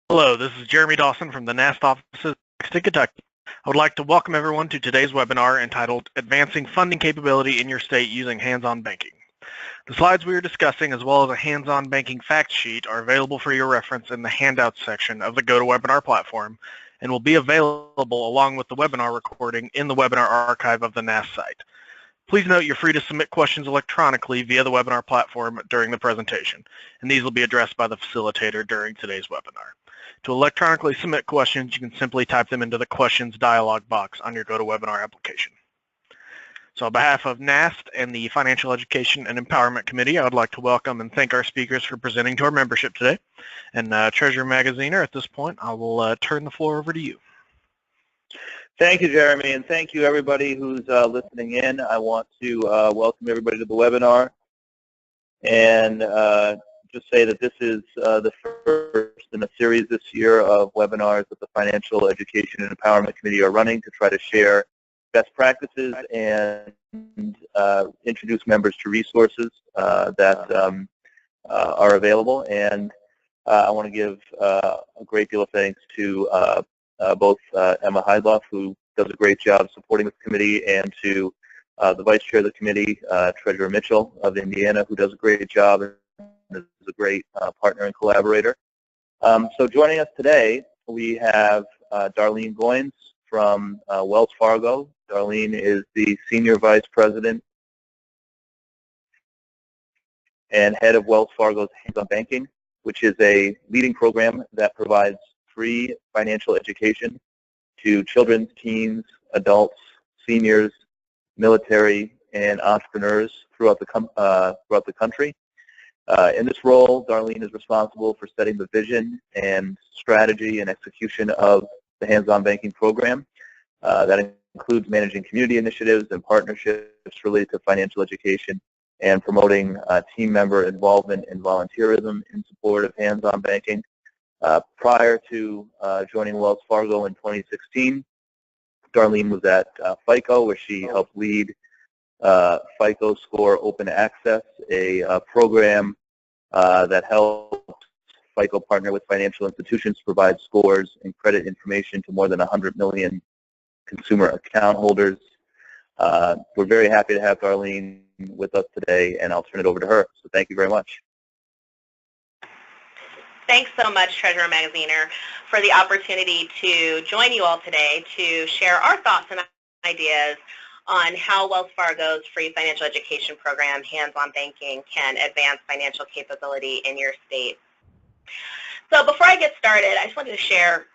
Hello, this is Jeremy Dawson from the NAST offices in Kentucky. I would like to welcome everyone to today's webinar entitled Advancing Funding Capability in Your State Using Hands-on Banking. The slides we are discussing, as well as a hands-on banking fact sheet, are available for your reference in the handouts section of the GoToWebinar platform and will be available along with the webinar recording in the webinar archive of the NAST site. Please note you're free to submit questions electronically via the webinar platform during the presentation, and these will be addressed by the facilitator during today's webinar. To electronically submit questions, you can simply type them into the questions dialog box on your GoToWebinar application. So on behalf of NAST and the Financial Education and Empowerment Committee, I would like to welcome and thank our speakers for presenting to our membership today. And Treasurer Magaziner, at this point, I will turn the floor over to you. Thank you, Jeremy, and thank you everybody who's listening in. I want to welcome everybody to the webinar and just say that this is the first in a series this year of webinars that the Financial Education and Empowerment Committee are running to try to share best practices and introduce members to resources that are available. And I want to give a great deal of thanks to both Emma Heidloff, who does a great job supporting this committee, and to the Vice Chair of the committee, Treasurer Mitchell of Indiana, who does a great job and is a great partner and collaborator. So joining us today, we have Darlene Goins from Wells Fargo. Darlene is the Senior Vice President and Head of Wells Fargo's Hands-on Banking, which is a leading program that provides free financial education to children, teens, adults, seniors, military, and entrepreneurs throughout the country. In this role, Darlene is responsible for setting the vision and strategy and execution of the Hands-on Banking program. That includes managing community initiatives and partnerships related to financial education and promoting team member involvement and volunteerism in support of hands-on banking. Prior to joining Wells Fargo in 2016, Darlene was at FICO, where she helped lead FICO Score Open Access, a program that helps FICO partner with financial institutions to provide scores and credit information to more than 100 million consumer account holders. We're very happy to have Darlene with us today, and I'll turn it over to her. So thank you very much. Thanks so much, Treasurer Magaziner, for the opportunity to join you all today to share our thoughts and ideas on how Wells Fargo's free financial education program, Hands-on Banking, can advance financial capability in your state. So before I get started, I just wanted to share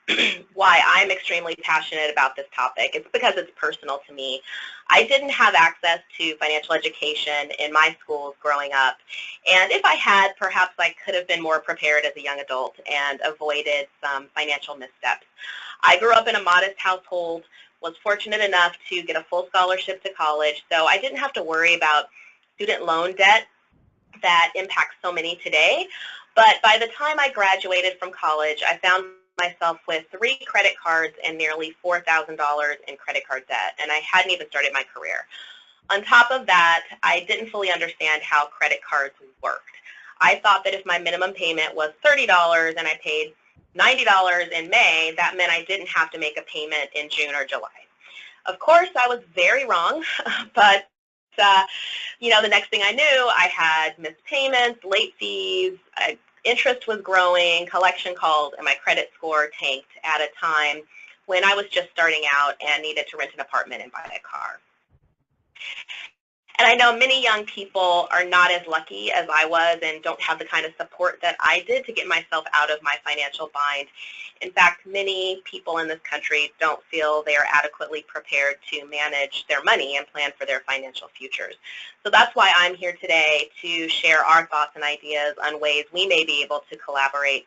why I'm extremely passionate about this topic. It's because it's personal to me. I didn't have access to financial education in my schools growing up, and if I had, perhaps I could have been more prepared as a young adult and avoided some financial missteps. I grew up in a modest household, was fortunate enough to get a full scholarship to college, so I didn't have to worry about student loan debt that impacts so many today. But by the time I graduated from college, I found myself with 3 credit cards and nearly $4,000 in credit card debt, and I hadn't even started my career. On top of that, I didn't fully understand how credit cards worked. I thought that if my minimum payment was $30 and I paid $90 in May, that meant I didn't have to make a payment in June or July. Of course, I was very wrong, but you know, the next thing I knew, I had missed payments, late fees, interest was growing, collection calls, and my credit score tanked at a time when I was just starting out and needed to rent an apartment and buy a car. And I know many young people are not as lucky as I was and don't have the kind of support that I did to get myself out of my financial bind. In fact, many people in this country don't feel they are adequately prepared to manage their money and plan for their financial futures. So that's why I'm here today to share our thoughts and ideas on ways we may be able to collaborate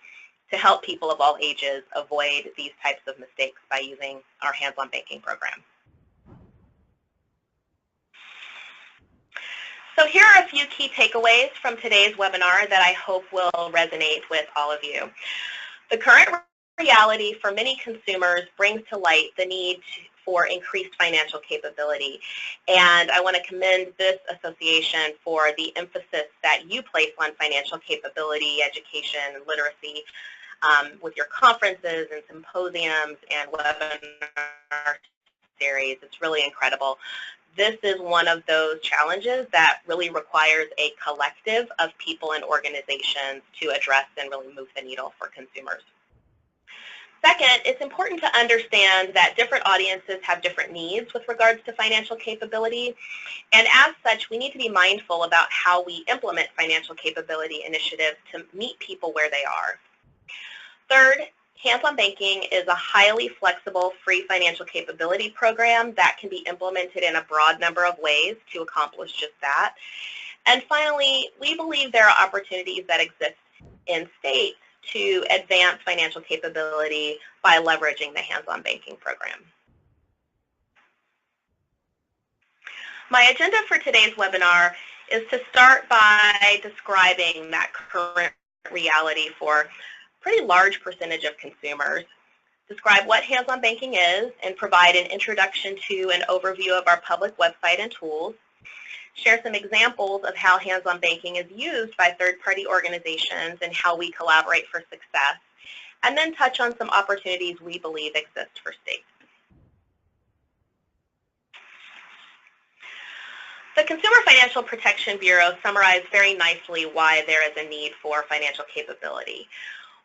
to help people of all ages avoid these types of mistakes by using our Hands-on Banking program. So here are a few key takeaways from today's webinar that I hope will resonate with all of you. The current reality for many consumers brings to light the need for increased financial capability, and I want to commend this association for the emphasis that you place on financial capability, education, and literacy. with your conferences and symposiums and webinar series. It's really incredible. This is one of those challenges that really requires a collective of people and organizations to address and really move the needle for consumers. Second, it's important to understand that different audiences have different needs with regards to financial capability, and as such, we need to be mindful about how we implement financial capability initiatives to meet people where they are. Third, Hands-on Banking is a highly flexible free financial capability program that can be implemented in a broad number of ways to accomplish just that. And finally, we believe there are opportunities that exist in states to advance financial capability by leveraging the Hands-on Banking program. My agenda for today's webinar is to start by describing that current reality for a pretty large percentage of consumers, describe what Hands-on Banking is, and provide an introduction to an overview of our public website and tools, share some examples of how Hands-on Banking is used by third-party organizations and how we collaborate for success, and then touch on some opportunities we believe exist for states. The Consumer Financial Protection Bureau summarized very nicely why there is a need for financial capability.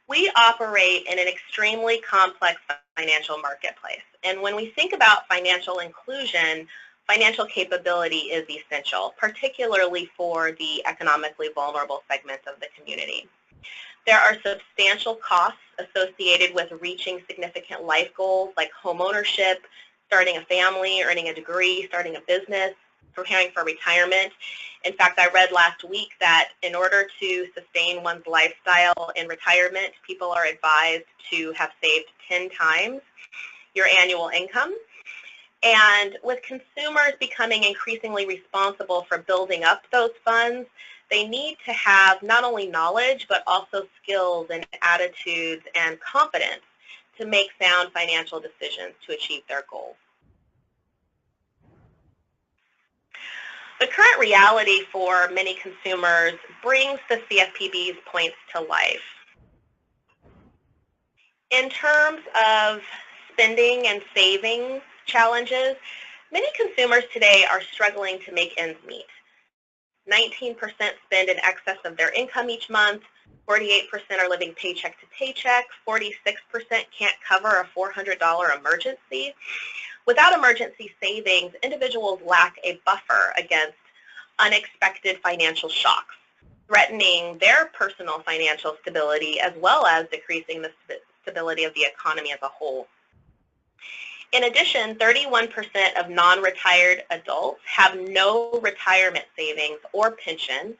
We operate in an extremely complex financial marketplace, and when we think about financial inclusion, financial capability is essential, particularly for the economically vulnerable segments of the community. There are substantial costs associated with reaching significant life goals like home ownership, starting a family, earning a degree, starting a business, preparing for retirement. In fact, I read last week that in order to sustain one's lifestyle in retirement, people are advised to have saved 10 times your annual income. And with consumers becoming increasingly responsible for building up those funds, they need to have not only knowledge, but also skills and attitudes and confidence to make sound financial decisions to achieve their goals. The current reality for many consumers brings the CFPB's points to life. In terms of spending and savings challenges, many consumers today are struggling to make ends meet. 19% spend in excess of their income each month, 48% are living paycheck to paycheck, 46% can't cover a $400 emergency. Without emergency savings, individuals lack a buffer against unexpected financial shocks, threatening their personal financial stability as well as decreasing the stability of the economy as a whole. In addition, 31% of non-retired adults have no retirement savings or pension,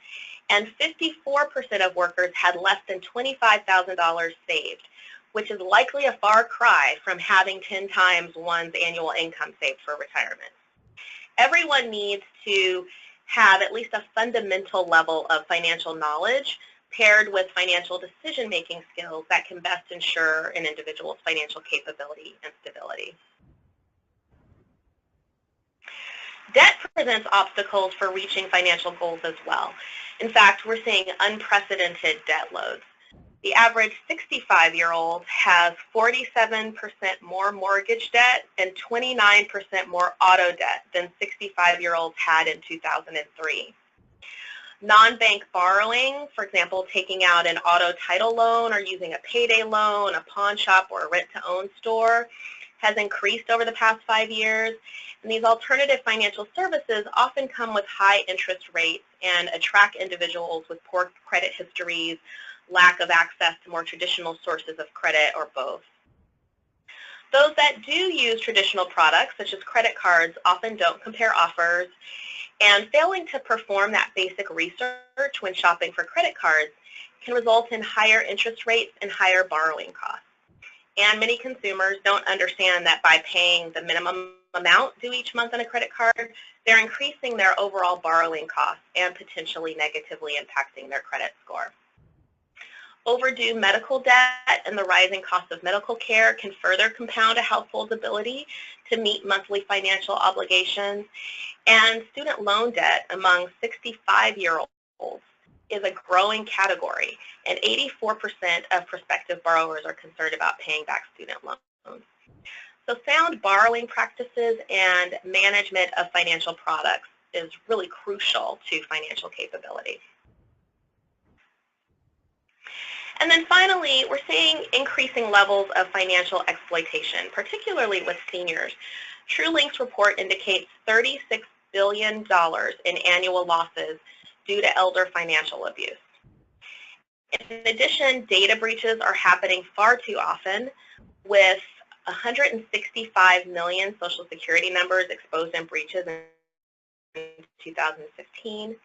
and 54% of workers had less than $25,000 saved, which is likely a far cry from having 10 times one's annual income saved for retirement. Everyone needs to have at least a fundamental level of financial knowledge paired with financial decision-making skills that can best ensure an individual's financial capability and stability. Debt presents obstacles for reaching financial goals as well. In fact, we're seeing unprecedented debt loads. The average 65-year-old has 47% more mortgage debt and 29% more auto debt than 65-year-olds had in 2003. Non-bank borrowing, for example, taking out an auto title loan or using a payday loan, a pawn shop, or a rent-to-own store, has increased over the past 5 years. And these alternative financial services often come with high interest rates and attract individuals with poor credit histories, lack of access to more traditional sources of credit, or both. Those that do use traditional products, such as credit cards, often don't compare offers, and failing to perform that basic research when shopping for credit cards can result in higher interest rates and higher borrowing costs. And many consumers don't understand that by paying the minimum amount due each month on a credit card, they're increasing their overall borrowing costs and potentially negatively impacting their credit score. Overdue medical debt and the rising cost of medical care can further compound a household's ability to meet monthly financial obligations. And student loan debt among 65-year-olds is a growing category, and 84% of prospective borrowers are concerned about paying back student loans. So sound borrowing practices and management of financial products is really crucial to financial capability. And then finally, we're seeing increasing levels of financial exploitation, particularly with seniors. TrueLink's report indicates $36 billion in annual losses due to elder financial abuse. In addition, data breaches are happening far too often, with 165 million Social Security numbers exposed in breaches in 2015.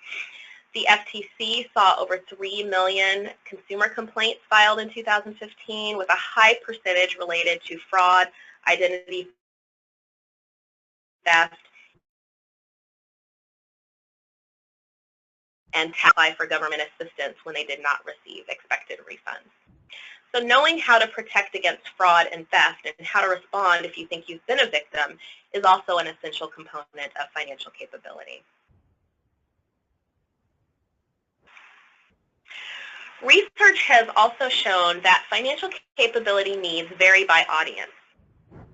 The FTC saw over 3 million consumer complaints filed in 2015, with a high percentage related to fraud, identity theft, and apply for government assistance when they did not receive expected refunds. So knowing how to protect against fraud and theft and how to respond if you think you've been a victim is also an essential component of financial capability. Research has also shown that financial capability needs vary by audience.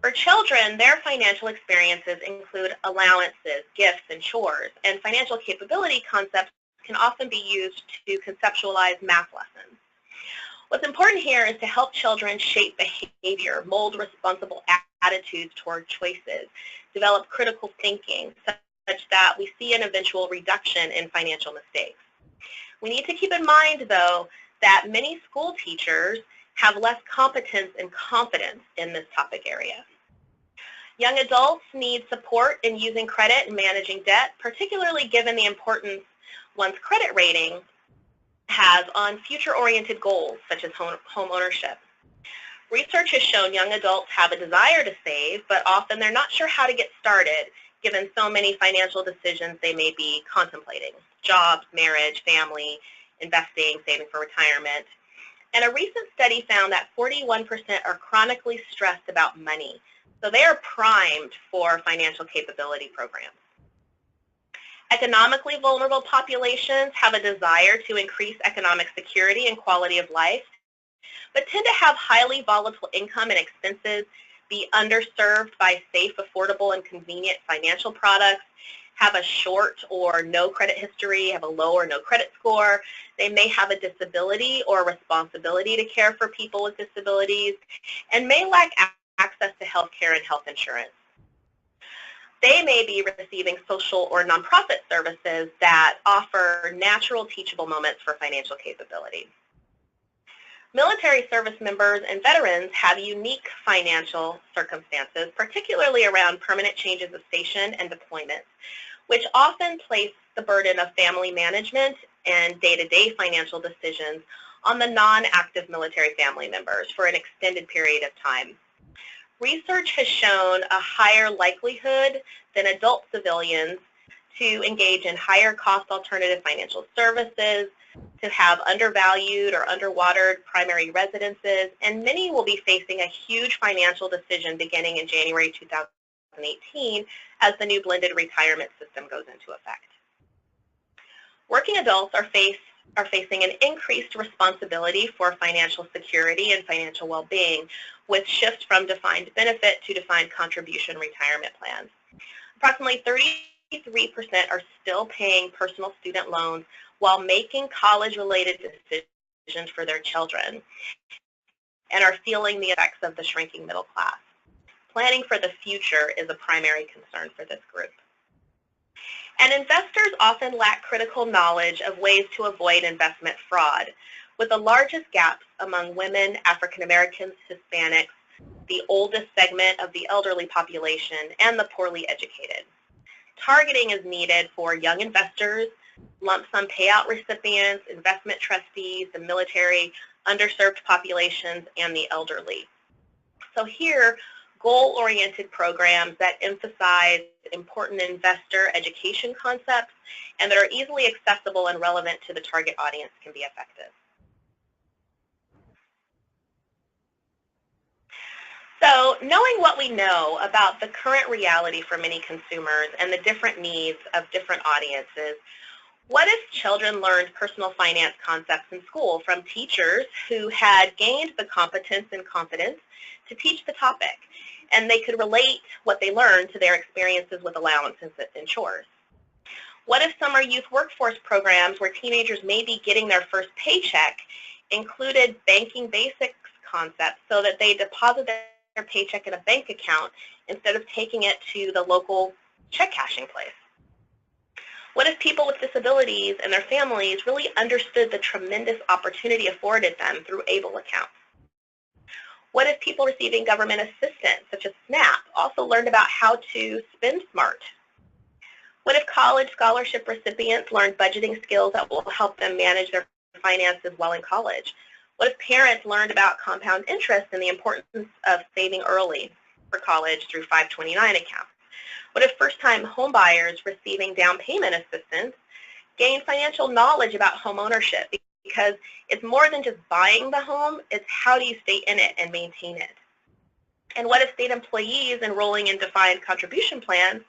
For children, their financial experiences include allowances, gifts, and chores, and financial capability concepts can often be used to conceptualize math lessons. What's important here is to help children shape behavior, mold responsible attitudes toward choices, develop critical thinking such that we see an eventual reduction in financial mistakes. We need to keep in mind, though, that many school teachers have less competence and confidence in this topic area. Young adults need support in using credit and managing debt, particularly given the importance one's credit rating has on future-oriented goals, such as home ownership. Research has shown young adults have a desire to save, but often they're not sure how to get started, given so many financial decisions they may be contemplating: jobs, marriage, family, investing, saving for retirement. And a recent study found that 41% are chronically stressed about money, so they are primed for financial capability programs. Economically vulnerable populations have a desire to increase economic security and quality of life, but tend to have highly volatile income and expenses, be underserved by safe, affordable, and convenient financial products, have a short or no credit history, have a low or no credit score. They may have a disability or responsibility to care for people with disabilities, and may lack access to health care and health insurance. They may be receiving social or nonprofit services that offer natural teachable moments for financial capability. Military service members and veterans have unique financial circumstances, particularly around permanent changes of station and deployments, which often place the burden of family management and day-to-day financial decisions on the non-active military family members for an extended period of time. Research has shown a higher likelihood than adult civilians to engage in higher cost alternative financial services, to have undervalued or underwatered primary residences, and many will be facing a huge financial decision beginning in January 2018 as the new blended retirement system goes into effect. Working adults are facing an increased responsibility for financial security and financial well-being, with shifts from defined benefit to defined contribution retirement plans. Approximately 33% are still paying personal student loans while making college-related decisions for their children and are feeling the effects of the shrinking middle class. Planning for the future is a primary concern for this group. And investors often lack critical knowledge of ways to avoid investment fraud, with the largest gaps among women, African Americans, Hispanics, the oldest segment of the elderly population, and the poorly educated. Targeting is needed for young investors, lump sum payout recipients, investment trustees, the military, underserved populations, and the elderly. So here, goal-oriented programs that emphasize important investor education concepts and that are easily accessible and relevant to the target audience can be effective. So knowing what we know about the current reality for many consumers and the different needs of different audiences, What if children learned personal finance concepts in school from teachers who had gained the competence and confidence to teach the topic, and they could relate what they learned to their experiences with allowances and chores? What if summer youth workforce programs where teenagers may be getting their first paycheck included banking basics concepts so that they deposit their paycheck in a bank account instead of taking it to the local check cashing place? What if people with disabilities and their families really understood the tremendous opportunity afforded them through ABLE accounts? What if people receiving government assistance, such as SNAP, also learned about how to spend smart? What if college scholarship recipients learned budgeting skills that will help them manage their finances while in college? What if parents learned about compound interest and the importance of saving early for college through 529 accounts? What if first-time homebuyers receiving down payment assistance gained financial knowledge about home ownership? Because it's more than just buying the home, it's how do you stay in it and maintain it. And what if state employees enrolling in defined contribution plans,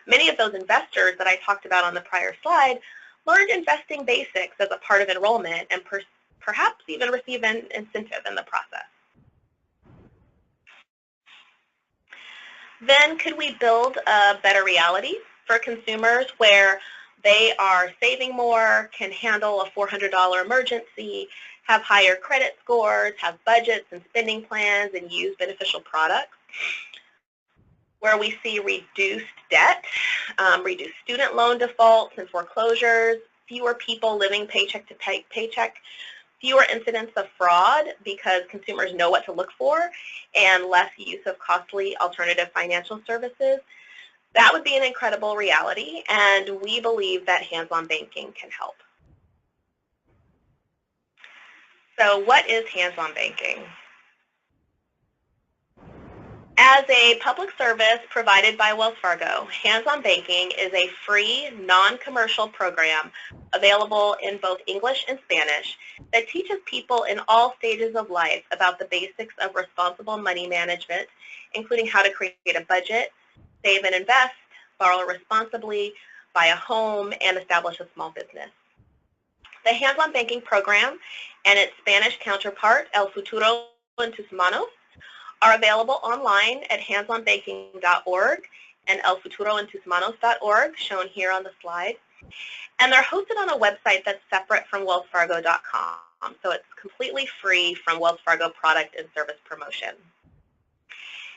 many of those investors that I talked about on the prior slide, learned investing basics as a part of enrollment and perhaps even receive an incentive in the process? Then could we build a better reality for consumers where they are saving more, can handle a $400 emergency, have higher credit scores, have budgets and spending plans, and use beneficial products? Where we see reduced debt, reduced student loan defaults and foreclosures, fewer people living paycheck to paycheck, fewer incidents of fraud because consumers know what to look for, and less use of costly alternative financial services. That would be an incredible reality, and we believe that hands-on banking can help. So what is hands-on banking? As a public service provided by Wells Fargo, Hands-on Banking is a free, non-commercial program available in both English and Spanish that teaches people in all stages of life about the basics of responsible money management, including how to create a budget, save and invest, borrow responsibly, buy a home, and establish a small business. The Hands-on Banking program and its Spanish counterpart, El Futuro en tus Manos, are available online at handsonbanking.org and elfuturoentusmanos.org, shown here on the slide. And they're hosted on a website that's separate from wellsfargo.com, so it's completely free from Wells Fargo product and service promotion.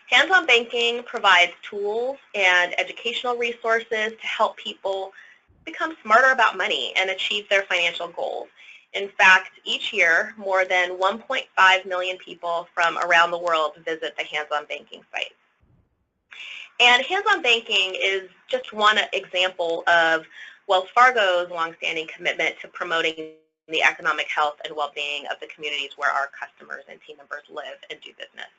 Hands-on Banking provides tools and educational resources to help people become smarter about money and achieve their financial goals. In fact, each year, more than 1.5 million people from around the world visit the Hands-on Banking site. And Hands-on Banking is just one example of Wells Fargo's longstanding commitment to promoting the economic health and well-being of the communities where our customers and team members live and do business.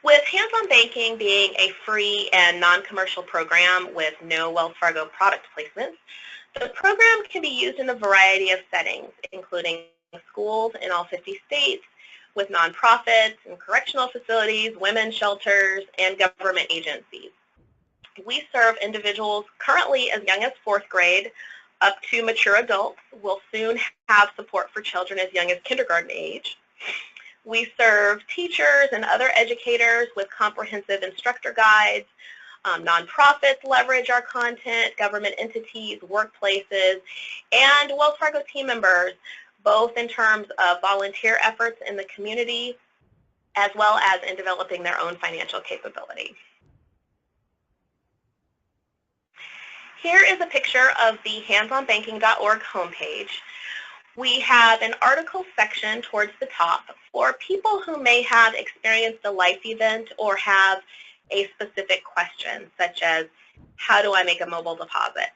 With Hands-on Banking being a free and non-commercial program with no Wells Fargo product placements, the program can be used in a variety of settings, including schools in all 50 states, with nonprofits and correctional facilities, women's shelters, and government agencies. We serve individuals currently as young as 4th grade up to mature adults. We'll soon have support for children as young as kindergarten age. We serve teachers and other educators with comprehensive instructor guides. Nonprofits leverage our content, government entities, workplaces, and Wells Fargo team members, both in terms of volunteer efforts in the community, as well as in developing their own financial capability. Here is a picture of the handsonbanking.org homepage. We have an article section towards the top for people who may have experienced a life event or have a specific question, such as, how do I make a mobile deposit?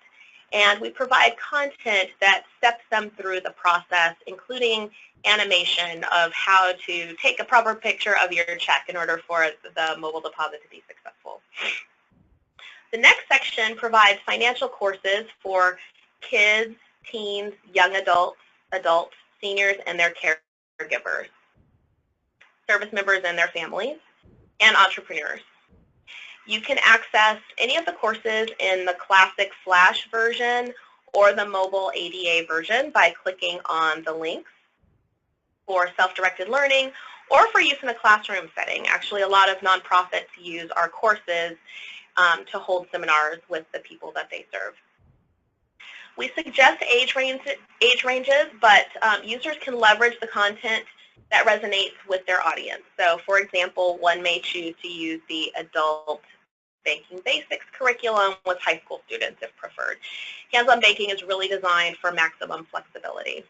And we provide content that steps them through the process, including animation of how to take a proper picture of your check in order for the mobile deposit to be successful. The next section provides financial courses for kids, teens, young adults, seniors and their caregivers, service members and their families, and entrepreneurs. You can access any of the courses in the Classic Flash version or the mobile ADA version by clicking on the links for self-directed learning or for use in a classroom setting. Actually, a lot of nonprofits use our courses to hold seminars with the people that they serve. We suggest age ranges, but users can leverage the content that resonates with their audience. So, for example, one may choose to use the adult banking basics curriculum with high school students if preferred. Hands-on banking is really designed for maximum flexibility.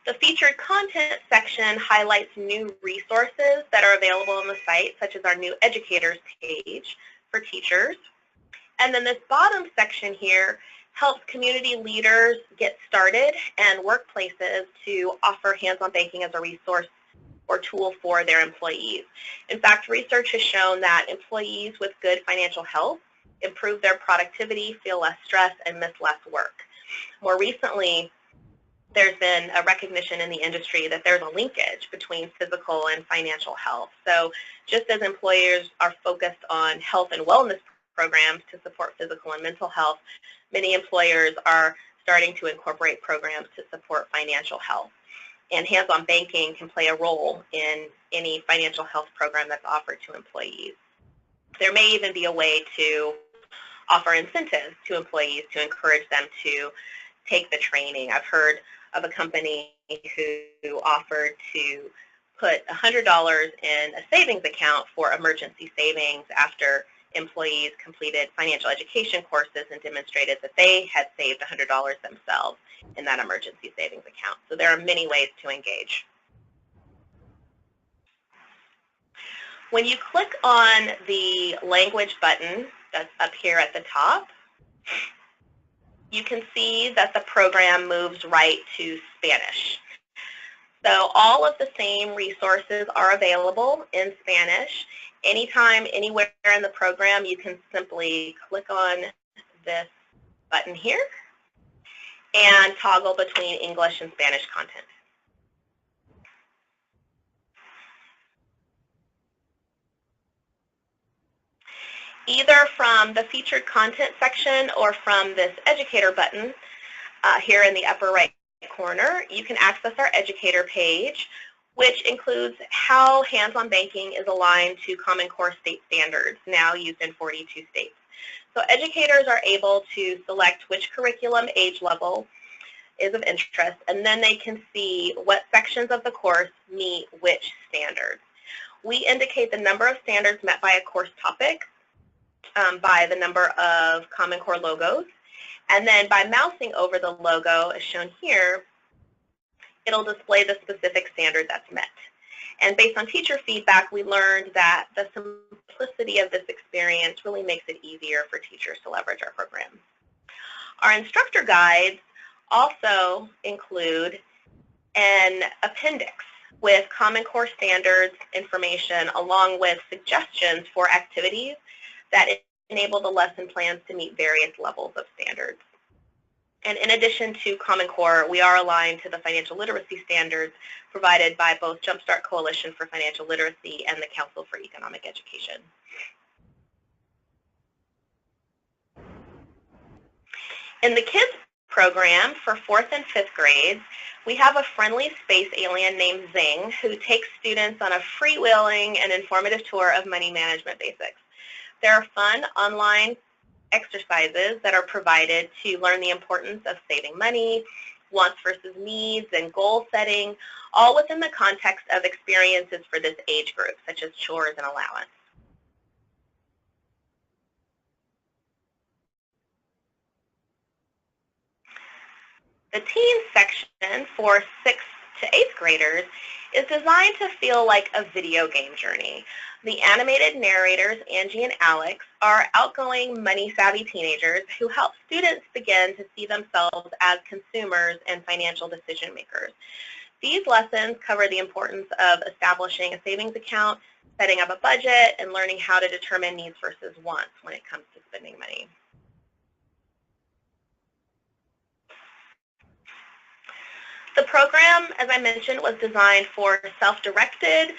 The featured content section highlights new resources that are available on the site, such as our new educators page for teachers. And then this bottom section here helps community leaders get started and workplaces to offer hands-on banking as a resource or tool for their employees. In fact, research has shown that employees with good financial health improve their productivity, feel less stress, and miss less work. More recently, there's been a recognition in the industry that there's a linkage between physical and financial health. So just as employers are focused on health and wellness programs to support physical and mental health, many employers are starting to incorporate programs to support financial health. And hands-on banking can play a role in any financial health program that's offered to employees. There may even be a way to offer incentives to employees to encourage them to take the training. I've heard of a company who offered to put $100 in a savings account for emergency savings after employees completed financial education courses and demonstrated that they had saved $100 themselves in that emergency savings account. So there are many ways to engage. When you click on the language button that's up here at the top, you can see that the program moves right to Spanish. So all of the same resources are available in Spanish. Anytime, anywhere in the program, you can simply click on this button here and toggle between English and Spanish content. Either from the featured content section or from this educator button here in the upper right corner, you can access our educator page, which includes how hands-on banking is aligned to Common Core state standards, now used in 42 states. So educators are able to select which curriculum age level is of interest, and then they can see what sections of the course meet which standards. We indicate the number of standards met by a course topic by the number of Common Core logos, and then by mousing over the logo, as shown here, it'll display the specific standard that's met. And based on teacher feedback, we learned that the simplicity of this experience really makes it easier for teachers to leverage our program. Our instructor guides also include an appendix with Common Core standards information along with suggestions for activities that enable the lesson plans to meet various levels of standards. And in addition to Common Core, we are aligned to the financial literacy standards provided by both Jumpstart Coalition for Financial Literacy and the Council for Economic Education. In the KIDS program for 4th and 5th grades, we have a friendly space alien named Zing who takes students on a freewheeling and informative tour of money management basics. There are fun online exercises that are provided to learn the importance of saving money, wants versus needs, and goal setting, all within the context of experiences for this age group, such as chores and allowance. The teen section for 6th to 8th graders is designed to feel like a video game journey. The animated narrators, Angie and Alex, are outgoing, money-savvy teenagers who help students begin to see themselves as consumers and financial decision makers. These lessons cover the importance of establishing a savings account, setting up a budget, and learning how to determine needs versus wants when it comes to spending money. The program, as I mentioned, was designed for self-directed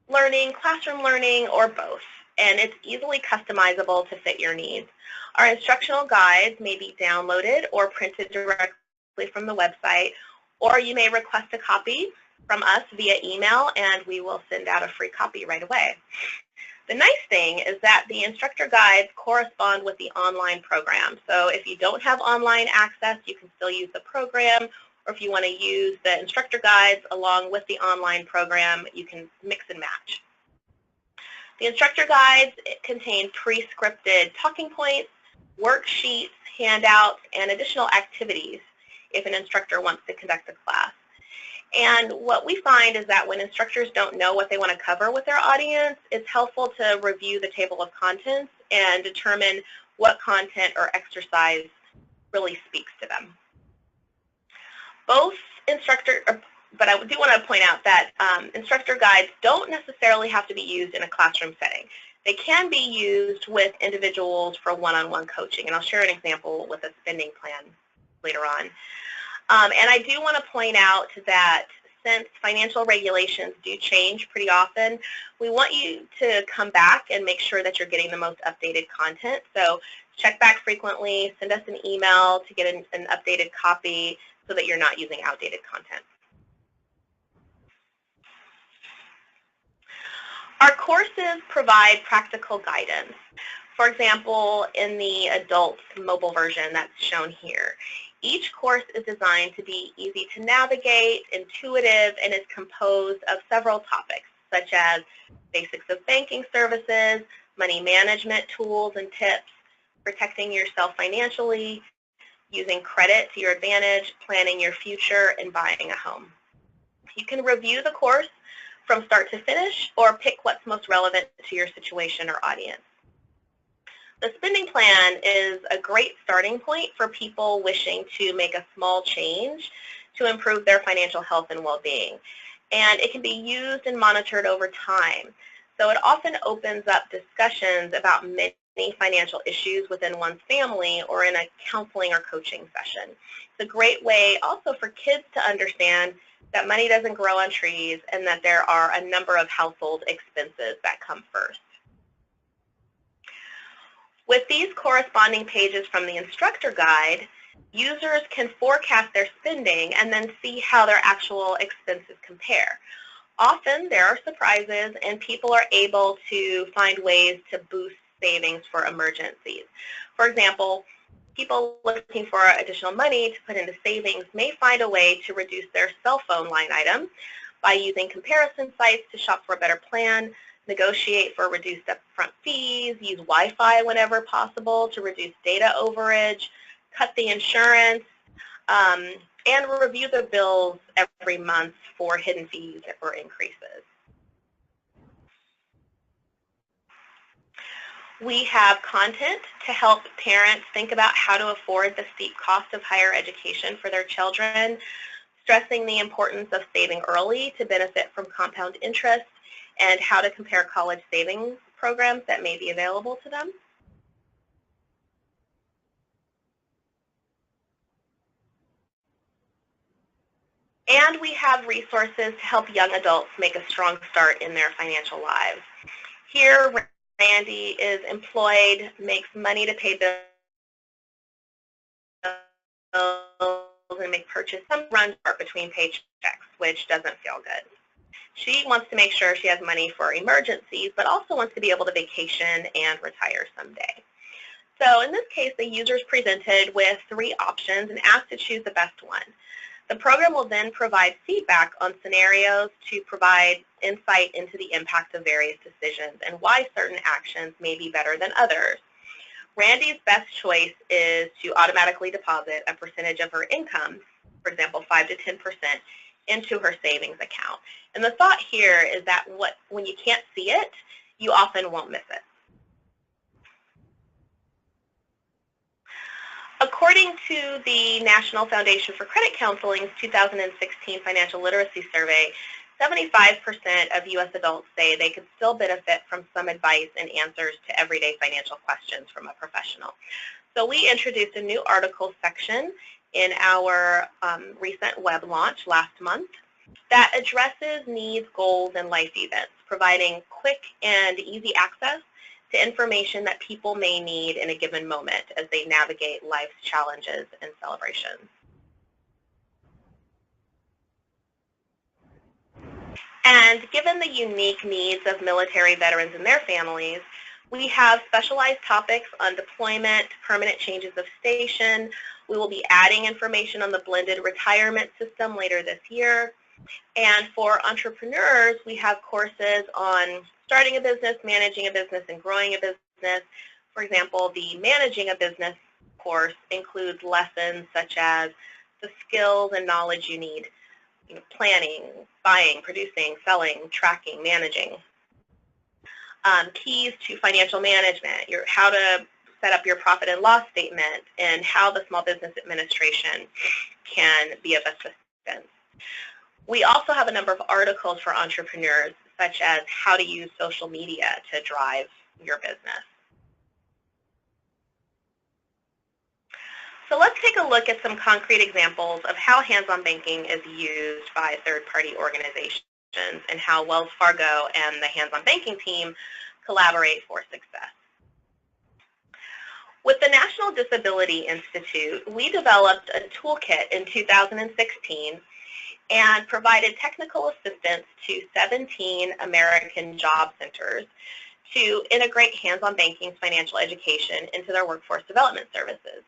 learning, classroom learning, or both. and it's easily customizable to fit your needs. Our instructional guides may be downloaded or printed directly from the website, or you may request a copy from us via email, and we will send out a free copy right away. The nice thing is that the instructor guides correspond with the online program. So if you don't have online access, you can still use the program, or if you want to use the instructor guides along with the online program, you can mix and match. The instructor guides contain pre-scripted talking points, worksheets, handouts, and additional activities if an instructor wants to conduct a class. And what we find is that when instructors don't know what they want to cover with their audience, it's helpful to review the table of contents and determine what content or exercise really speaks to them. But I do want to point out that instructor guides don't necessarily have to be used in a classroom setting. They can be used with individuals for one-on-one coaching, and I'll share an example with a spending plan later on. And I do want to point out that since financial regulations do change pretty often, we want you to come back and make sure that you're getting the most updated content. So check back frequently, send us an email to get an updated copy so that you're not using outdated content. Our courses provide practical guidance. For example, in the adult mobile version that's shown here, each course is designed to be easy to navigate, intuitive, and is composed of several topics, such as basics of banking services, money management tools and tips, protecting yourself financially, using credit to your advantage, planning your future, and buying a home. You can review the course from start to finish or pick what's most relevant to your situation or audience. The spending plan is a great starting point for people wishing to make a small change to improve their financial health and well-being. And it can be used and monitored over time. So it often opens up discussions about many financial issues within one's family or in a counseling or coaching session. It's a great way also for kids to understand that money doesn't grow on trees and that there are a number of household expenses that come first. With these corresponding pages from the instructor guide, users can forecast their spending and then see how their actual expenses compare. Often there are surprises and people are able to find ways to boost savings for emergencies. For example, people looking for additional money to put into savings may find a way to reduce their cell phone line item by using comparison sites to shop for a better plan, negotiate for reduced upfront fees, use Wi-Fi whenever possible to reduce data overage, cut the insurance, and review the bills every month for hidden fees or increases. We have content to help parents think about how to afford the steep cost of higher education for their children, stressing the importance of saving early to benefit from compound interest, and how to compare college savings programs that may be available to them. And we have resources to help young adults make a strong start in their financial lives. Here, Randy is employed, makes money to pay bills and make purchases. Some runs between paychecks, which doesn't feel good. She wants to make sure she has money for emergencies, but also wants to be able to vacation and retire someday. So in this case, the user is presented with 3 options and asked to choose the best one. The program will then provide feedback on scenarios to provide insight into the impact of various decisions and why certain actions may be better than others. Randy's best choice is to automatically deposit a percentage of her income, for example, 5 to 10%, into her savings account. And the thought here is that when you can't see it, you often won't miss it. According to the National Foundation for Credit Counseling's 2016 Financial Literacy Survey, 75% of U.S. adults say they could still benefit from some advice and answers to everyday financial questions from a professional. So we introduced a new article section in our recent web launch last month that addresses needs, goals, and life events, providing quick and easy access to information that people may need in a given moment as they navigate life's challenges and celebrations. And given the unique needs of military veterans and their families, we have specialized topics on deployment, permanent changes of station. We will be adding information on the blended retirement system later this year. And for entrepreneurs, we have courses on starting a business, managing a business, and growing a business. For example, the Managing a Business course includes lessons such as the skills and knowledge you need, planning, buying, producing, selling, tracking, managing. Keys to financial management, how to set up your profit and loss statement, and how the Small Business Administration can be of assistance. We also have a number of articles for entrepreneurs, such as how to use social media to drive your business. So let's take a look at some concrete examples of how hands-on banking is used by third-party organizations and how Wells Fargo and the hands-on banking team collaborate for success. With the National Disability Institute, we developed a toolkit in 2016 and provided technical assistance to 17 American job centers to integrate hands-on banking's financial education into their workforce development services.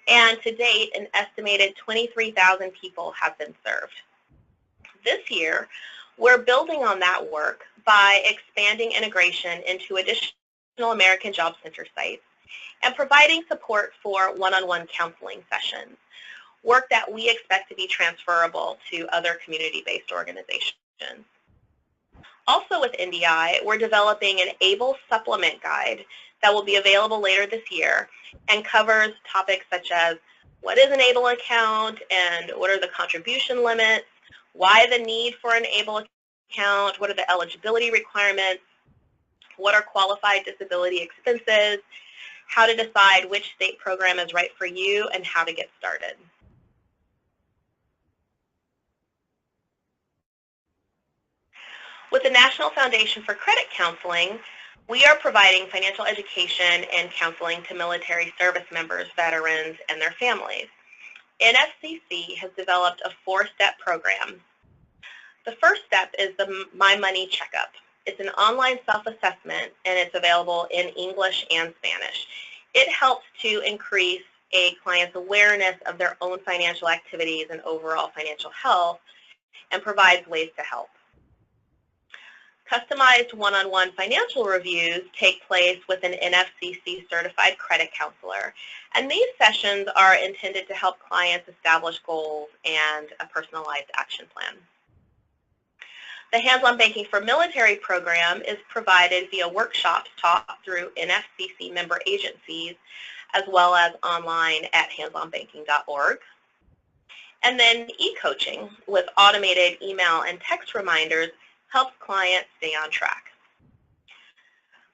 And to date, an estimated 23,000 people have been served. This year, we're building on that work by expanding integration into additional American Job Center sites and providing support for one-on-one counseling sessions, work that we expect to be transferable to other community-based organizations. Also with NDI, we're developing an ABLE supplement guide that will be available later this year and covers topics such as what is an ABLE account and what are the contribution limits, why the need for an ABLE account, what are the eligibility requirements, what are qualified disability expenses, how to decide which state program is right for you, and how to get started. With the National Foundation for Credit Counseling, we are providing financial education and counseling to military service members, veterans, and their families. NFCC has developed a 4-step program. The first step is the My Money Checkup. It's an online self-assessment, and it's available in English and Spanish. It helps to increase a client's awareness of their own financial activities and overall financial health and provides ways to help. Customized one-on-one financial reviews take place with an NFCC certified credit counselor, and these sessions are intended to help clients establish goals and a personalized action plan. The Hands-on Banking for Military program is provided via workshops taught through NFCC member agencies as well as online at handsonbanking.org. And then e-coaching with automated email and text reminders helps clients stay on track.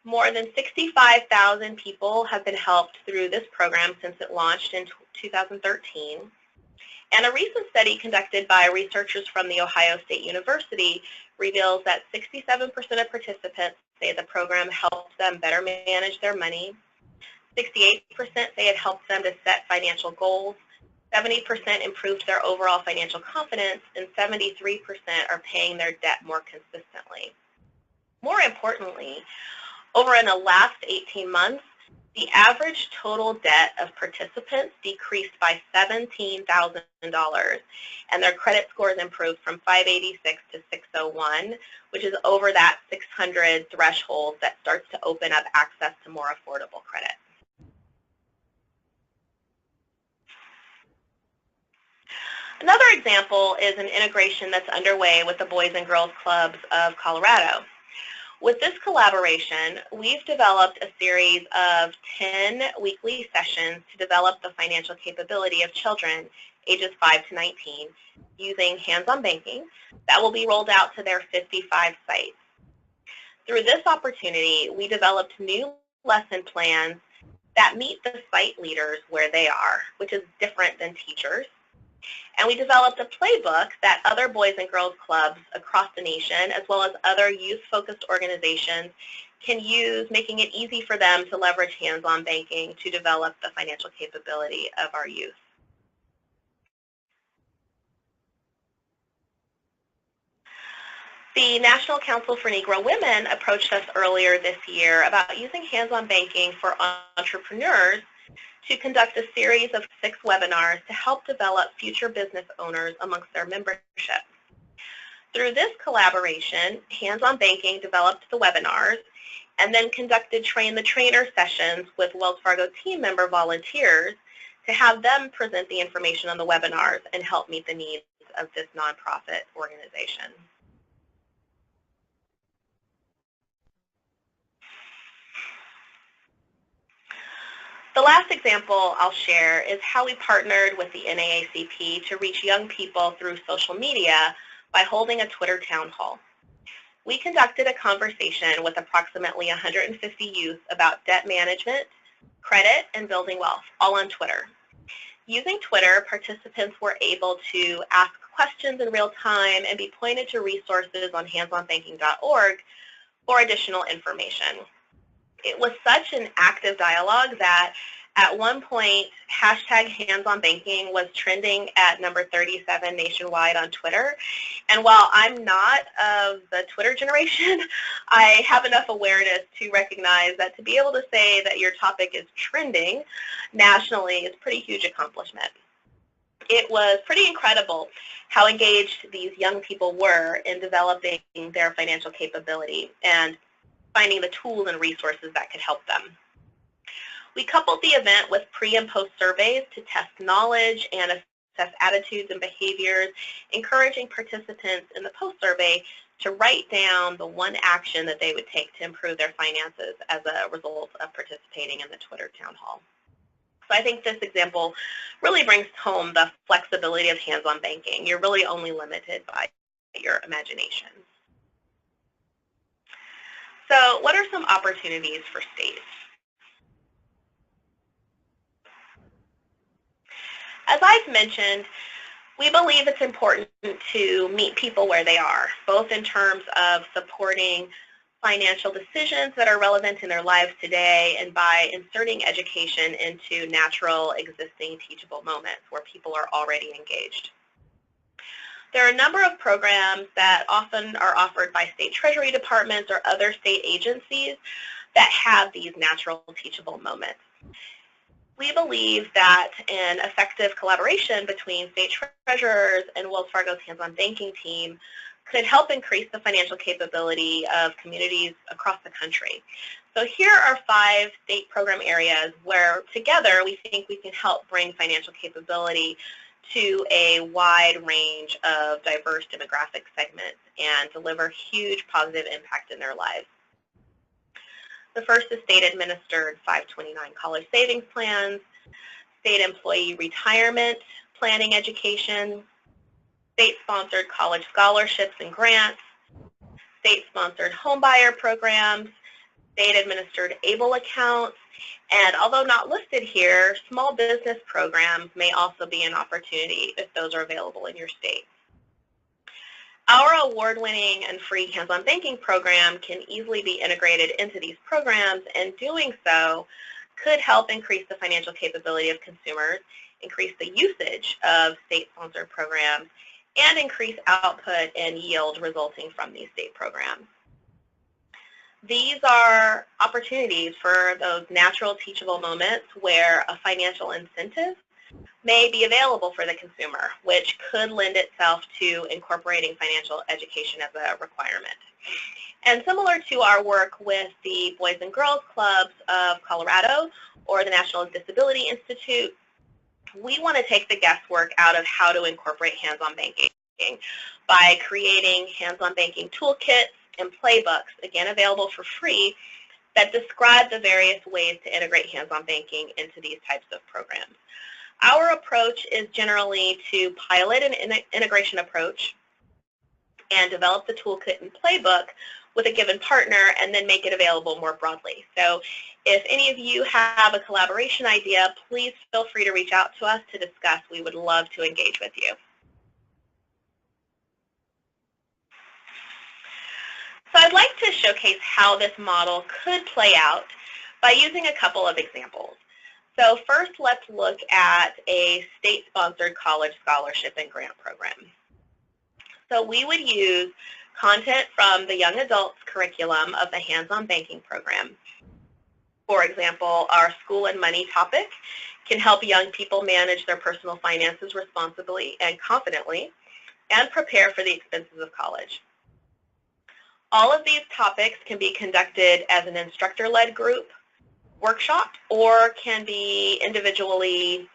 More than 65,000 people have been helped through this program since it launched in 2013. And a recent study conducted by researchers from The Ohio State University reveals that 67% of participants say the program helped them better manage their money, 68% say it helped them to set financial goals, 70% improved their overall financial confidence, and 73% are paying their debt more consistently. More importantly, over in the last 18 months, the average total debt of participants decreased by $17,000, and their credit scores improved from 586 to 601, which is over that 600 threshold that starts to open up access to more affordable credit. Another example is an integration that's underway with the Boys and Girls Clubs of Colorado. With this collaboration, we've developed a series of 10 weekly sessions to develop the financial capability of children ages 5 to 19 using hands-on banking that will be rolled out to their 55 sites. Through this opportunity, we developed new lesson plans that meet the site leaders where they are, which is different than teachers. And we developed a playbook that other Boys and Girls Clubs across the nation, as well as other youth-focused organizations, can use, making it easy for them to leverage hands-on banking to develop the financial capability of our youth. The National Council for Negro Women approached us earlier this year about using hands-on banking for entrepreneurs to conduct a series of 6 webinars to help develop future business owners amongst their membership. Through this collaboration, Hands-on Banking developed the webinars and then conducted train-the-trainer sessions with Wells Fargo team member volunteers to have them present the information on the webinars and help meet the needs of this nonprofit organization. The last example I'll share is how we partnered with the NAACP to reach young people through social media by holding a Twitter town hall. We conducted a conversation with approximately 150 youth about debt management, credit, and building wealth, all on Twitter. Using Twitter, participants were able to ask questions in real time and be pointed to resources on handsonbanking.org for additional information. It was such an active dialogue that at one point, hashtag hands-on-banking was trending at number 37 nationwide on Twitter. And while I'm not of the Twitter generation, I have enough awareness to recognize that to be able to say that your topic is trending nationally is a pretty huge accomplishment. It was pretty incredible how engaged these young people were in developing their financial capability and finding the tools and resources that could help them. We coupled the event with pre- and post surveys to test knowledge and assess attitudes and behaviors, encouraging participants in the post survey to write down the one action that they would take to improve their finances as a result of participating in the Twitter town hall. So I think this example really brings home the flexibility of hands-on banking. You're really only limited by your imagination. So what are some opportunities for states? As I've mentioned, we believe it's important to meet people where they are, both in terms of supporting financial decisions that are relevant in their lives today and by inserting education into natural, existing, teachable moments where people are already engaged. There are a number of programs that often are offered by state treasury departments or other state agencies that have these natural teachable moments. We believe that an effective collaboration between state treasurers and Wells Fargo's hands-on banking team could help increase the financial capability of communities across the country. So here are 5 state program areas where together we think we can help bring financial capability to a wide range of diverse demographic segments and deliver huge positive impact in their lives. The first is state-administered 529 college savings plans, state employee retirement planning education, state-sponsored college scholarships and grants, state-sponsored homebuyer programs, state-administered ABLE accounts, and although not listed here, small business programs may also be an opportunity if those are available in your state. Our award-winning and free hands-on banking program can easily be integrated into these programs, and doing so could help increase the financial capability of consumers, increase the usage of state-sponsored programs, and increase output and yield resulting from these state programs. These are opportunities for those natural teachable moments where a financial incentive may be available for the consumer, which could lend itself to incorporating financial education as a requirement. And similar to our work with the Boys and Girls Clubs of Colorado or the National Disability Institute, we want to take the guesswork out of how to incorporate hands-on banking by creating hands-on banking toolkits and playbooks, again available for free, that describe the various ways to integrate hands-on banking into these types of programs. Our approach is generally to pilot an integration approach and develop the toolkit and playbook with a given partner and then make it available more broadly. So if any of you have a collaboration idea, please feel free to reach out to us to discuss. We would love to engage with you. So I'd like to showcase how this model could play out by using a couple of examples. So first, let's look at a state-sponsored college scholarship and grant program. So we would use content from the young adults curriculum of the hands-on banking program. For example, our School and Money topic can help young people manage their personal finances responsibly and confidently and prepare for the expenses of college. All of these topics can be conducted as an instructor-led group workshop or can be individually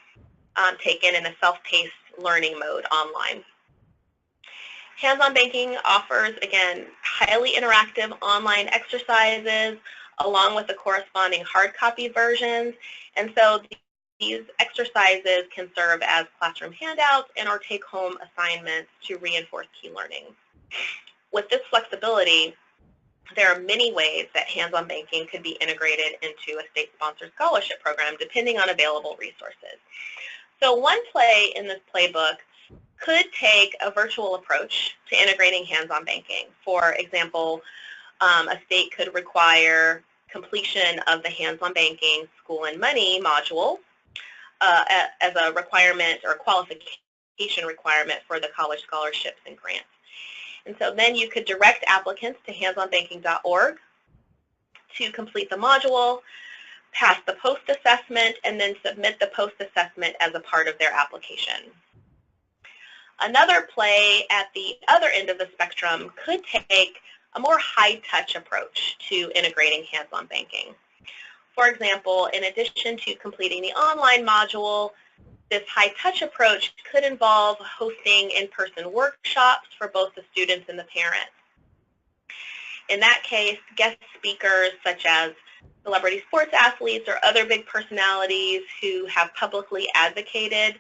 taken in a self-paced learning mode online. Hands-on banking offers, again, highly interactive online exercises along with the corresponding hard copy versions, and so these exercises can serve as classroom handouts and or take-home assignments to reinforce key learning. With this flexibility, there are many ways that hands-on banking could be integrated into a state-sponsored scholarship program depending on available resources. So one play in this playbook could take a virtual approach to integrating hands-on banking. For example, a state could require completion of the hands-on banking School and Money module as a requirement or a qualification requirement for the college scholarships and grants. And so then you could direct applicants to handsonbanking.org to complete the module, pass the post-assessment, and then submit the post-assessment as a part of their application. Another play at the other end of the spectrum could take a more high-touch approach to integrating hands-on banking. For example, in addition to completing the online module, this high-touch approach could involve hosting in-person workshops for both the students and the parents. In that case, guest speakers such as celebrity sports athletes or other big personalities who have publicly advocated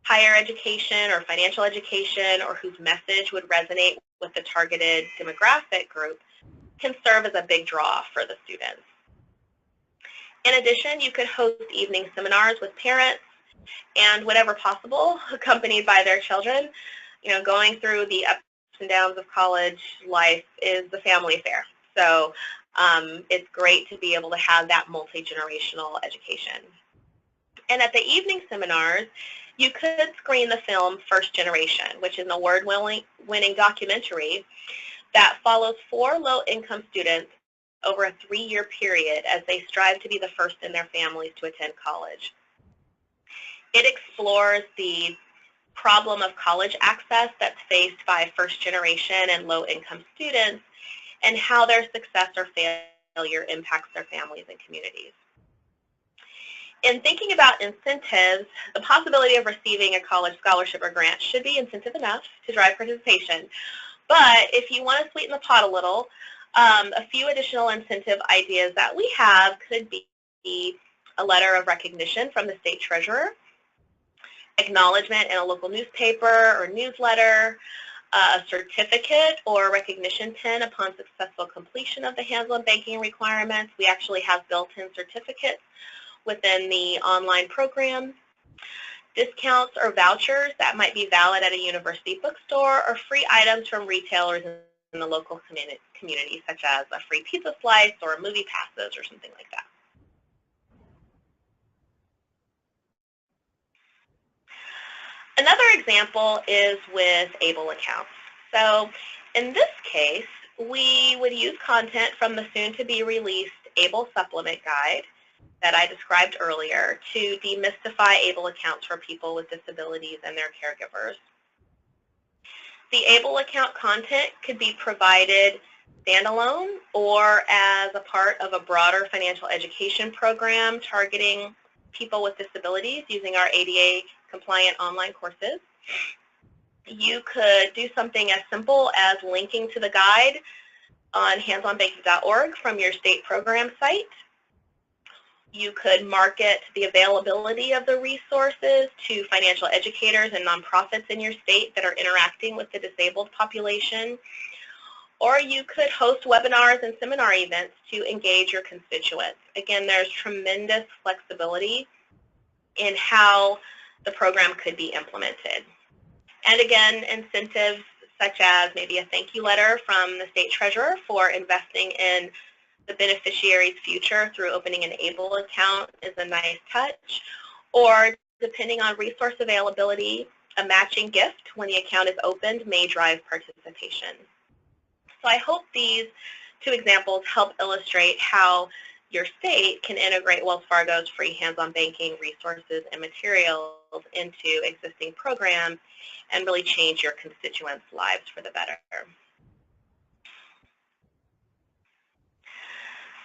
higher education or financial education or whose message would resonate with the targeted demographic group can serve as a big draw for the students. In addition, you could host evening seminars with parents and, whenever possible, accompanied by their children. You know, going through the ups and downs of college life is a family affair. So it's great to be able to have that multi-generational education. And at the evening seminars, you could screen the film First Generation, which is an award-winning documentary that follows 4 low-income students over a 3-year period as they strive to be the first in their families to attend college. It explores the problem of college access that's faced by first-generation and low-income students and how their success or failure impacts their families and communities. In thinking about incentives, the possibility of receiving a college scholarship or grant should be incentive enough to drive participation. But if you want to sweeten the pot a little, a few additional incentive ideas that we have could be a letter of recognition from the state treasurer, acknowledgement in a local newspaper or newsletter, a certificate or recognition pin upon successful completion of the hands-on banking requirements. We actually have built-in certificates within the online program, discounts or vouchers that might be valid at a university bookstore, or free items from retailers in the local community, such as a free pizza slice or movie passes or something like that. Another example is with ABLE accounts. So in this case, we would use content from the soon-to-be-released ABLE Supplement Guide that I described earlier to demystify ABLE accounts for people with disabilities and their caregivers. The ABLE account content could be provided standalone or as a part of a broader financial education program targeting people with disabilities using our ADA compliant online courses. You could do something as simple as linking to the guide on handsonbanking.org from your state program site. You could market the availability of the resources to financial educators and nonprofits in your state that are interacting with the disabled population. Or you could host webinars and seminar events to engage your constituents. Again, there's tremendous flexibility in how the program could be implemented. And again, incentives such as maybe a thank you letter from the state treasurer for investing in the beneficiary's future through opening an ABLE account is a nice touch. Or depending on resource availability, a matching gift when the account is opened may drive participation. So I hope these two examples help illustrate how your state can integrate Wells Fargo's free hands-on banking resources and materials into existing programs and really change your constituents' lives for the better.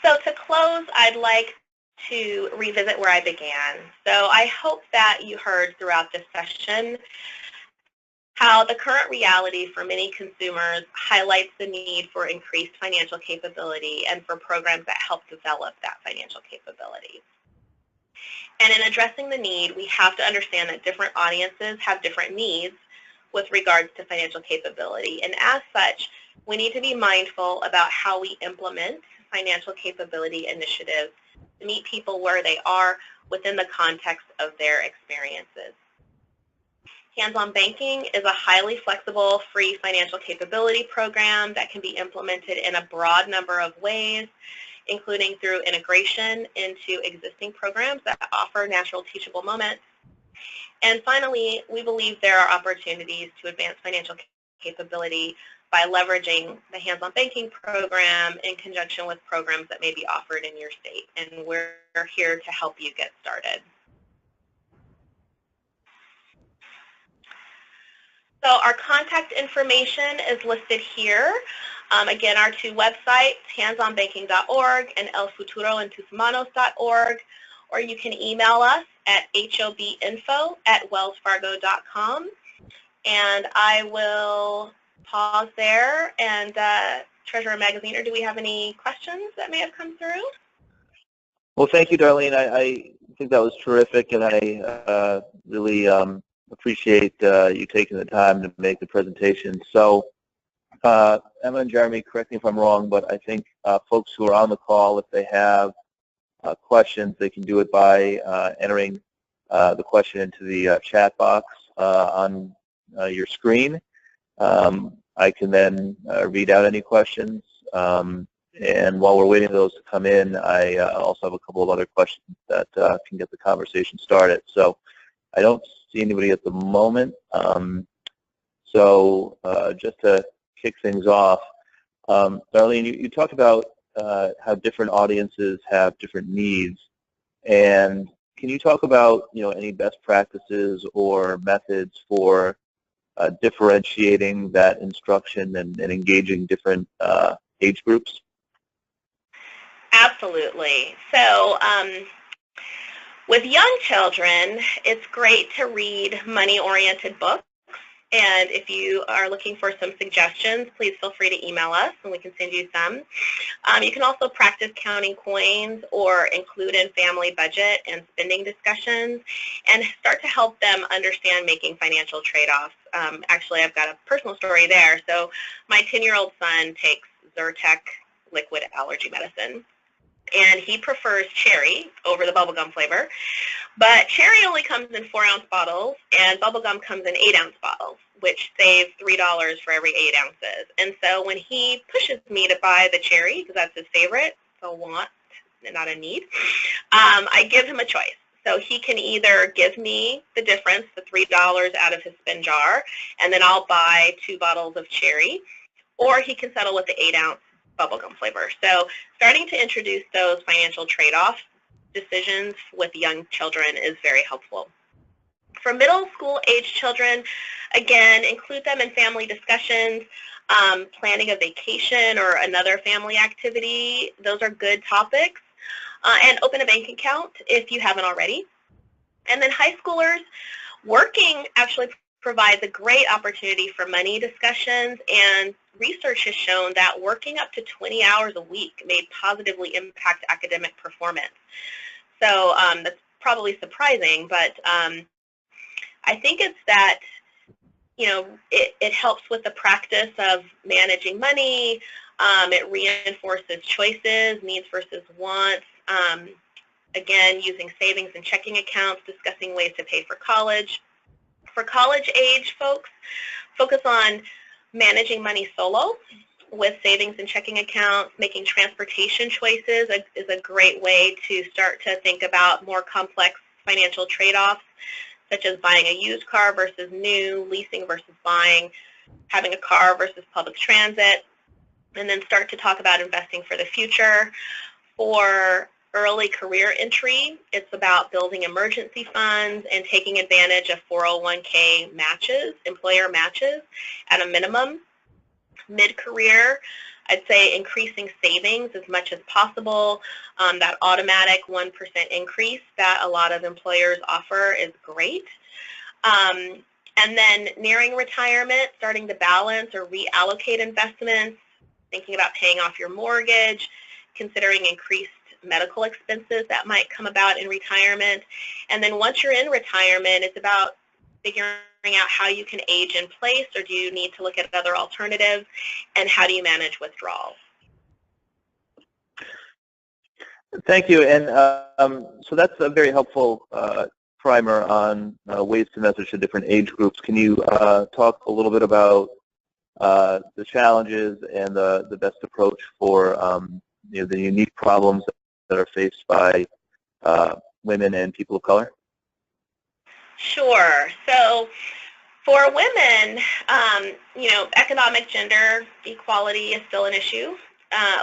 So to close, I'd like to revisit where I began. So I hope that you heard throughout this session how the current reality for many consumers highlights the need for increased financial capability and for programs that help develop that financial capability. And in addressing the need, we have to understand that different audiences have different needs with regards to financial capability. And as such, we need to be mindful about how we implement financial capability initiatives to meet people where they are within the context of their experiences. Hands-on banking is a highly flexible, free financial capability program that can be implemented in a broad number of ways, including through integration into existing programs that offer natural teachable moments. And finally, we believe there are opportunities to advance financial capability by leveraging the hands-on banking program in conjunction with programs that may be offered in your state. And we're here to help you get started. So our contact information is listed here. Again, our two websites, handsonbanking.org and elfuturoentusmanos.org, or you can email us at hobinfo@wellsfargo.com. And I will pause there. And Treasurer Magaziner, do we have any questions that may have come through? Well, thank you, Darlene. I think that was terrific, and I really appreciate you taking the time to make the presentation. So, Emma and Jeremy, correct me if I'm wrong, but I think folks who are on the call, if they have questions, they can do it by entering the question into the chat box on your screen. I can then read out any questions. And while we're waiting for those to come in, I also have a couple of other questions that can get the conversation started. So I don't see anybody at the moment. Just to kick things off, Darlene, you talked about how different audiences have different needs. And can you talk about any best practices or methods for differentiating that instruction and engaging different age groups? Absolutely. So with young children, it's great to read money-oriented books. And if you are looking for some suggestions, please feel free to email us and we can send you some. You can also practice counting coins or include in family budget and spending discussions and start to help them understand making financial trade-offs. Actually, I've got a personal story there. So my 10-year-old son takes Zyrtec liquid allergy medicine, and he prefers cherry over the bubblegum flavor. But cherry only comes in 4-ounce bottles, and bubblegum comes in 8-ounce bottles, which saves $3 for every 8 ounces. And so when he pushes me to buy the cherry, because that's his favorite, so want and not a need, I give him a choice. So he can either give me the difference, the $3 out of his spend jar, and then I'll buy 2 bottles of cherry, or he can settle with the 8-ounce bubblegum flavor. So starting to introduce those financial trade-off decisions with young children is very helpful. For middle school age children, again, include them in family discussions, planning a vacation or another family activity. Those are good topics. And open a bank account if you haven't already. And then high schoolers, working actually provides a great opportunity for money discussions, and research has shown that working up to 20 hours a week may positively impact academic performance. So that's probably surprising, but I think it's that, it helps with the practice of managing money. It reinforces choices, needs versus wants. Again, using savings and checking accounts, discussing ways to pay for college. For college age folks, focus on Managing money solo with savings and checking accounts, making transportation choices is a great way to start to think about more complex financial trade-offs, such as buying a used car versus new, leasing versus buying, having a car versus public transit, and then start to talk about investing for the future. For early career entry, it's about building emergency funds and taking advantage of 401k matches, employer matches at a minimum. Mid-career, I'd say increasing savings as much as possible. That automatic 1% increase that a lot of employers offer is great. And then nearing retirement, starting to balance or reallocate investments, thinking about paying off your mortgage, considering increased medical expenses that might come about in retirement. And then once you're in retirement, it's about figuring out how you can age in place, or do you need to look at other alternatives, and how do you manage withdrawals? Thank you. And so that's a very helpful primer on ways to message to different age groups. Can you talk a little bit about the challenges and the best approach for the unique problems that are faced by women and people of color? Sure. So for women, economic gender equality is still an issue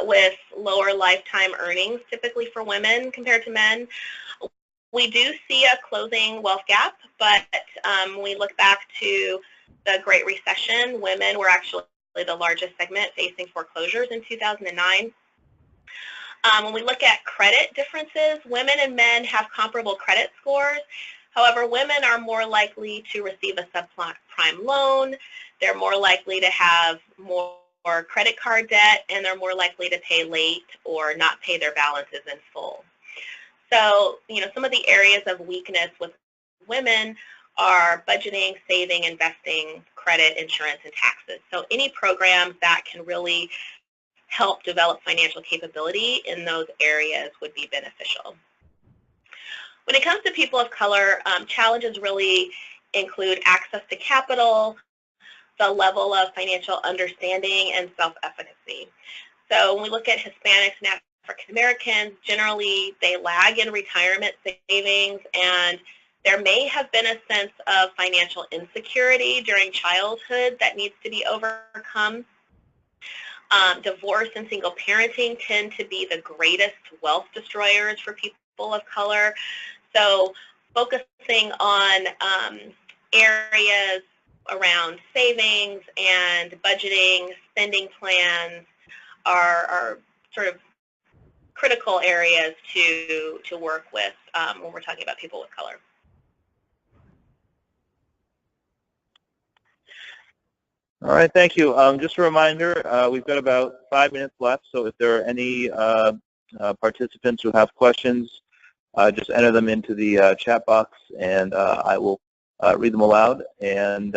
with lower lifetime earnings typically for women compared to men. We do see a closing wealth gap, but when we look back to the Great Recession, women were actually the largest segment facing foreclosures in 2009. When we look at credit differences, women and men have comparable credit scores. However, women are more likely to receive a subprime loan, they're more likely to have more credit card debt, and they're more likely to pay late or not pay their balances in full. So, some of the areas of weakness with women are budgeting, saving, investing, credit, insurance, and taxes. So any programs that can really help develop financial capability in those areas would be beneficial. When it comes to people of color, challenges really include access to capital, the level of financial understanding, and self-efficacy. So when we look at Hispanics and African Americans, generally they lag in retirement savings, and there may have been a sense of financial insecurity during childhood that needs to be overcome. Divorce and single parenting tend to be the greatest wealth destroyers for people of color. So focusing on areas around savings and budgeting, spending plans are sort of critical areas to work with when we're talking about people of color. All right, thank you. Just a reminder, we've got about 5 minutes left, so if there are any participants who have questions, just enter them into the chat box, and I will read them aloud. And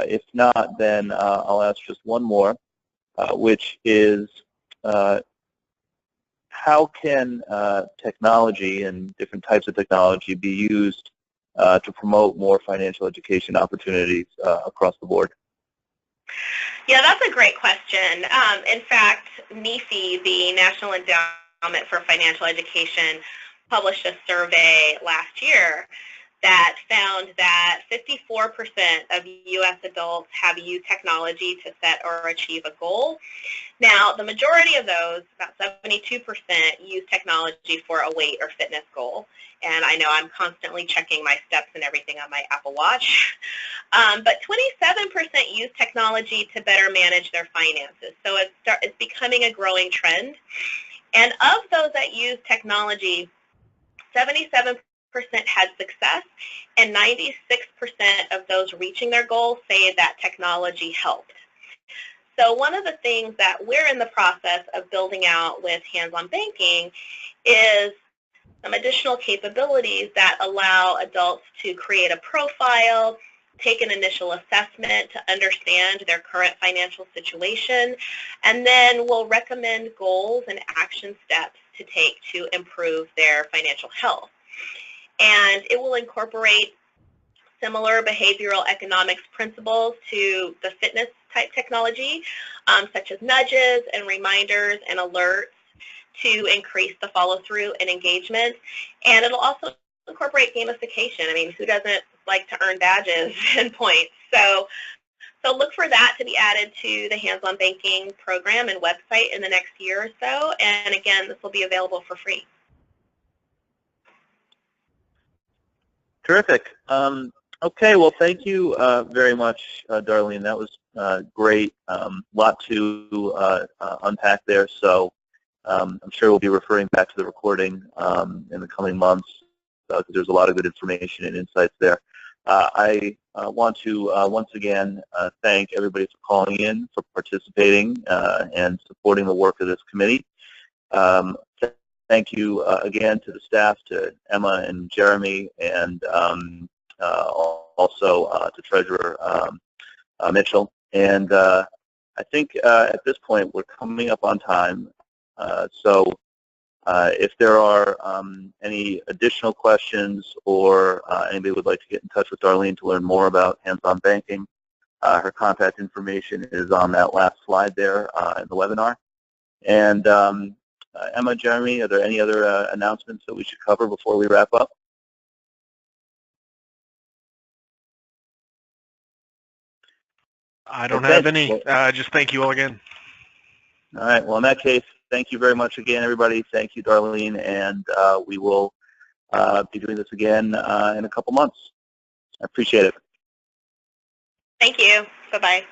if not, then I'll ask just one more, which is how can technology and different types of technology be used to promote more financial education opportunities across the board? Yeah, that's a great question. In fact, NEFI, the National Endowment for Financial Education, published a survey last year that found that 54% of U.S. adults have used technology to set or achieve a goal. Now, the majority of those, about 72%, use technology for a weight or fitness goal. And I know I'm constantly checking my steps and everything on my Apple Watch. But 27% use technology to better manage their finances. So it's becoming a growing trend. And of those that use technology, 77% had success, and 96% of those reaching their goals say that technology helped. So one of the things that we're in the process of building out with Hands-On Banking is some additional capabilities that allow adults to create a profile, take an initial assessment to understand their current financial situation, and then we'll recommend goals and action steps to take to improve their financial health. And it will incorporate similar behavioral economics principles to the fitness type technology, such as nudges and reminders and alerts to increase the follow-through and engagement. And it'll also incorporate gamification. I mean, who doesn't like to earn badges and points? So look for that to be added to the Hands-on Banking program and website in the next year or so. And again, this will be available for free. Terrific. Okay, well, thank you very much, Darlene. That was great. Lot to unpack there. So I'm sure we'll be referring back to the recording in the coming months because there's a lot of good information and insights there. I want to once again thank everybody for calling in, for participating, and supporting the work of this committee. Thank you again to the staff, to Emma and Jeremy, and also to Treasurer Mitchell. And I think at this point we're coming up on time. So if there are any additional questions or anybody would like to get in touch with Darlene to learn more about hands-on banking, her contact information is on that last slide there in the webinar. And Emma, Jeremy, are there any other announcements that we should cover before we wrap up? I don't have any. Just thank you all again. All right. Well, in that case, thank you very much again, everybody. Thank you, Darlene, and we will be doing this again in a couple months. I appreciate it. Thank you. Bye-bye.